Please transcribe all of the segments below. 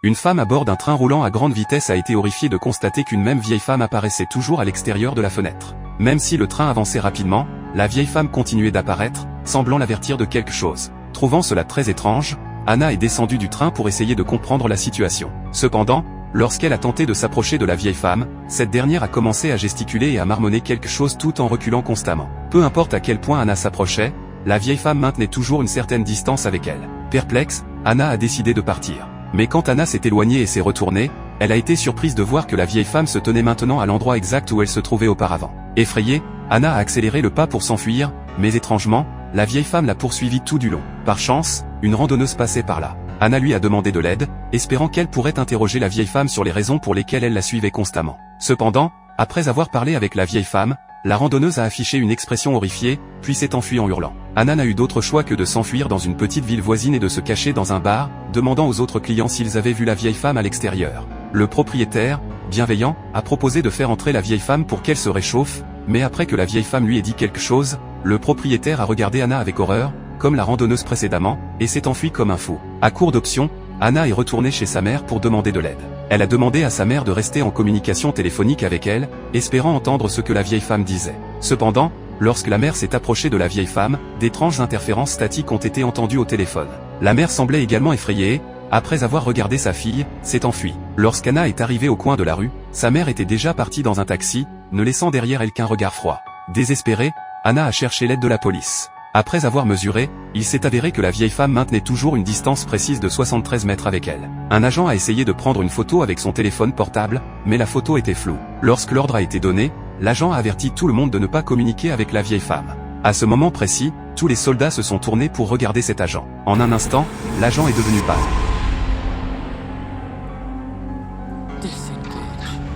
Une femme à bord d'un train roulant à grande vitesse a été horrifiée de constater qu'une même vieille femme apparaissait toujours à l'extérieur de la fenêtre. Même si le train avançait rapidement, la vieille femme continuait d'apparaître, semblant l'avertir de quelque chose. Trouvant cela très étrange, Anna est descendue du train pour essayer de comprendre la situation. Cependant, lorsqu'elle a tenté de s'approcher de la vieille femme, cette dernière a commencé à gesticuler et à marmonner quelque chose tout en reculant constamment. Peu importe à quel point Anna s'approchait, la vieille femme maintenait toujours une certaine distance avec elle. Perplexe, Anna a décidé de partir. Mais quand Anna s'est éloignée et s'est retournée, elle a été surprise de voir que la vieille femme se tenait maintenant à l'endroit exact où elle se trouvait auparavant. Effrayée, Anna a accéléré le pas pour s'enfuir, mais étrangement, la vieille femme l'a poursuivie tout du long. Par chance, une randonneuse passait par là. Anna lui a demandé de l'aide, espérant qu'elle pourrait interroger la vieille femme sur les raisons pour lesquelles elle la suivait constamment. Cependant, après avoir parlé avec la vieille femme, la randonneuse a affiché une expression horrifiée, puis s'est enfuie en hurlant. Anna n'a eu d'autre choix que de s'enfuir dans une petite ville voisine et de se cacher dans un bar, demandant aux autres clients s'ils avaient vu la vieille femme à l'extérieur. Le propriétaire, bienveillant, a proposé de faire entrer la vieille femme pour qu'elle se réchauffe, mais après que la vieille femme lui ait dit quelque chose, le propriétaire a regardé Anna avec horreur, comme la randonneuse précédemment, et s'est enfui comme un fou. À court d'options, Anna est retournée chez sa mère pour demander de l'aide. Elle a demandé à sa mère de rester en communication téléphonique avec elle, espérant entendre ce que la vieille femme disait. Cependant, lorsque la mère s'est approchée de la vieille femme, d'étranges interférences statiques ont été entendues au téléphone. La mère semblait également effrayée et, après avoir regardé sa fille, s'est enfuie. Lorsqu'Anna est arrivée au coin de la rue, sa mère était déjà partie dans un taxi, ne laissant derrière elle qu'un regard froid. Désespérée, Anna a cherché l'aide de la police. Après avoir mesuré, il s'est avéré que la vieille femme maintenait toujours une distance précise de 73 mètres avec elle. Un agent a essayé de prendre une photo avec son téléphone portable, mais la photo était floue. Lorsque l'ordre a été donné, l'agent a averti tout le monde de ne pas communiquer avec la vieille femme. À ce moment précis, tous les soldats se sont tournés pour regarder cet agent. En un instant, l'agent est devenu pâle.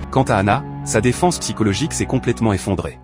Quant à Anna, sa défense psychologique s'est complètement effondrée.